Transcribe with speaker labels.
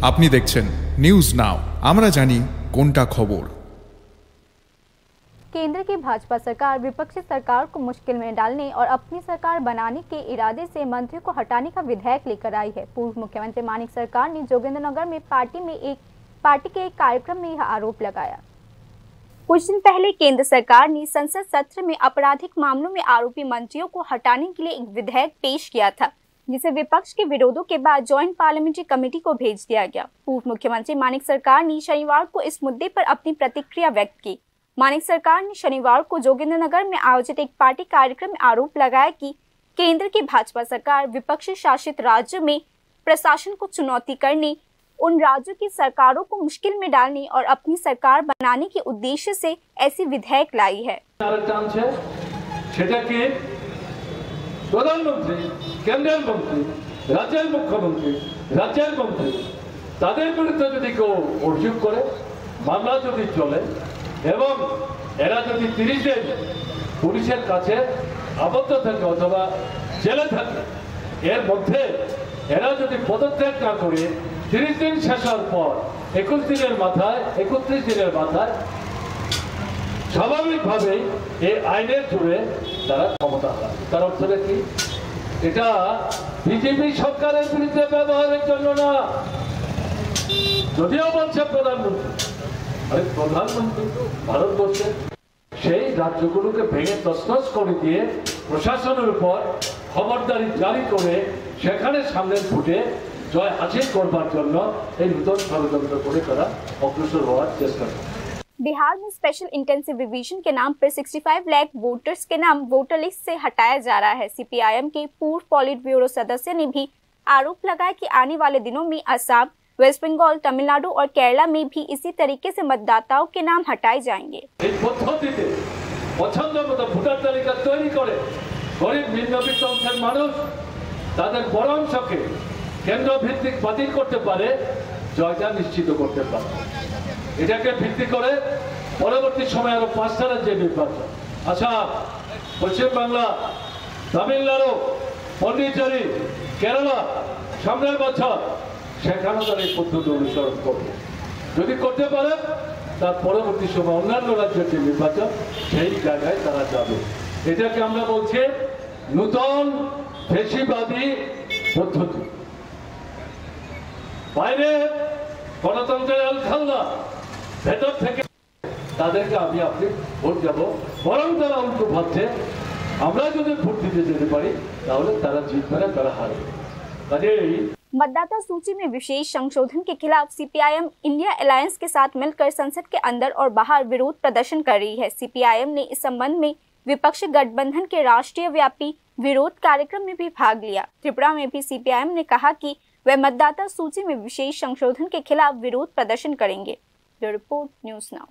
Speaker 1: আপনি দেখছেন news now, আমরা জানি কোনটা খবর।
Speaker 2: केंद्र की भाजपा सरकार विपक्षी सरकार को मुश्किल में डालने और अपनी सरकार बनाने के इरादे से मंत्री को हटाने का विधेयक लेकर आई है। पूर्व मुख्यमंत्री मानिक सरकार ने जोगिंद्रनगर में पार्टी के एक कार्यक्रम में यह आरोप लगाया। कुछ दिन पहले केंद्र सरकार ने संसद सत्र में आपराधिक मामलों में आरोपी मंत्रियों को हटाने के लिए एक विधेयक पेश किया था, जिसे विपक्ष के विरोधों के बाद ज्वाइंट पार्लियामेंट्री कमेटी को भेज दिया गया। पूर्व मुख्यमंत्री मानिक सरकार ने शनिवार को इस मुद्दे पर अपनी प्रतिक्रिया व्यक्त की। मानिक सरकार ने शनिवार को जोगिंद्रनगर में आयोजित एक पार्टी कार्यक्रम में आरोप लगाया कि केंद्र की भाजपा सरकार विपक्षी शासित राज्यों में प्रशासन को चुनौती करने, उन राज्यों की सरकारों को मुश्किल में डालने और अपनी सरकार बनाने के उद्देश्य से ऐसी विधेयक लाई है।
Speaker 3: প্রধানমন্ত্রী, কেন্দ্রের মন্ত্রী, রাজ্যের মুখ্যমন্ত্রী, রাজ্যের মন্ত্রী তাদের বিরুদ্ধে যদি কেউ অভিযোগ করে, মামলা যদি চলে এবং এরা যদি 30 দিন পুলিশের কাছে আবদ্ধ থাকে অথবা জেলে থাকে, এর মধ্যে এরা যদি পদত্যাগ না করে 30 দিন শেষ হওয়ার পর 31 দিনের মাথায় স্বাভাবিকভাবেই এই আইনের জোরে তারা ক্ষমতা পায়। তার অর্থটা কি? এটা বিজেপি সরকারের বিরুদ্ধে ব্যবহারের জন্য না। যদিও বলছে প্রধানমন্ত্রী, আরে প্রধানমন্ত্রী ভারতবর্ষের সেই রাজ্যগুলোকে ভেঙে তছনছ করে দিয়ে প্রশাসনের উপর খবরদারি জারি করে সেখানে সামনের ভোটে জয় হাসিল করবার জন্য এই নতুন ষড়যন্ত্র করে তারা অগ্রসর হওয়ার চেষ্টা করে।
Speaker 2: बिहार में स्पेशल इंटेंसिव रिवीजन के नाम पर 65 लाख वोटर्स के नाम वोटर लिस्ट से हटाया जा रहा है। सीपीआईएम के पूर्व पॉलिट ब्यूरो सदस्य ने भी आरोप लगाया कि आने वाले दिनों में असम, वेस्ट बंगाल, तमिलनाडु और केरला में भी इसी तरीके से मतदाताओं के नाम हटाए जाएंगे।
Speaker 3: এটাকে ভিত্তি করে পরবর্তী সময়ে আরো 5টা রাজ্যে নির্বাচন। আচ্ছা, পশ্চিম বাংলা, তামিলনাড়ু, পন্ডিচেরি, কেরালা সামনের বছর সেখানে তারা এই পদ্ধতি অনুসরণ করবে। যদি করতে পারে তার পরবর্তী সময় অন্যান্য রাজ্যের যে নির্বাচন সেই জায়গায় তারা যাবে। এটাকে আমরা বলছি নতুন ফ্যাসিবাদী পদ্ধতি। বাইরে গণতন্ত্রের আলখাল্লা, ভেতর থেকে তাদেরকে আপনি ভোট দেব, বরং তারা উল্টো ভাবছে আমরা যদি ভোট দিতে যেতে পারি তাহলে তারা জিতবে না, তারা হারবে।
Speaker 2: मतदाता सूची में विशेष संशोधन के खिलाफ सीपीआईएम इंडिया अलायंस के साथ मिलकर संसद के अंदर और बाहर विरोध प्रदर्शन कर रही है। सीपीआईएम ने इस संबंध में विपक्षी गठबंधन के राष्ट्रीय व्यापी विरोध कार्यक्रम में भी भाग लिया। त्रिपुरा में भी सीपीआईएम ने कहा कि वे मतदाता सूची में विशेष संशोधन के खिलाफ विरोध प्रदर्शन करेंगे। Report news now.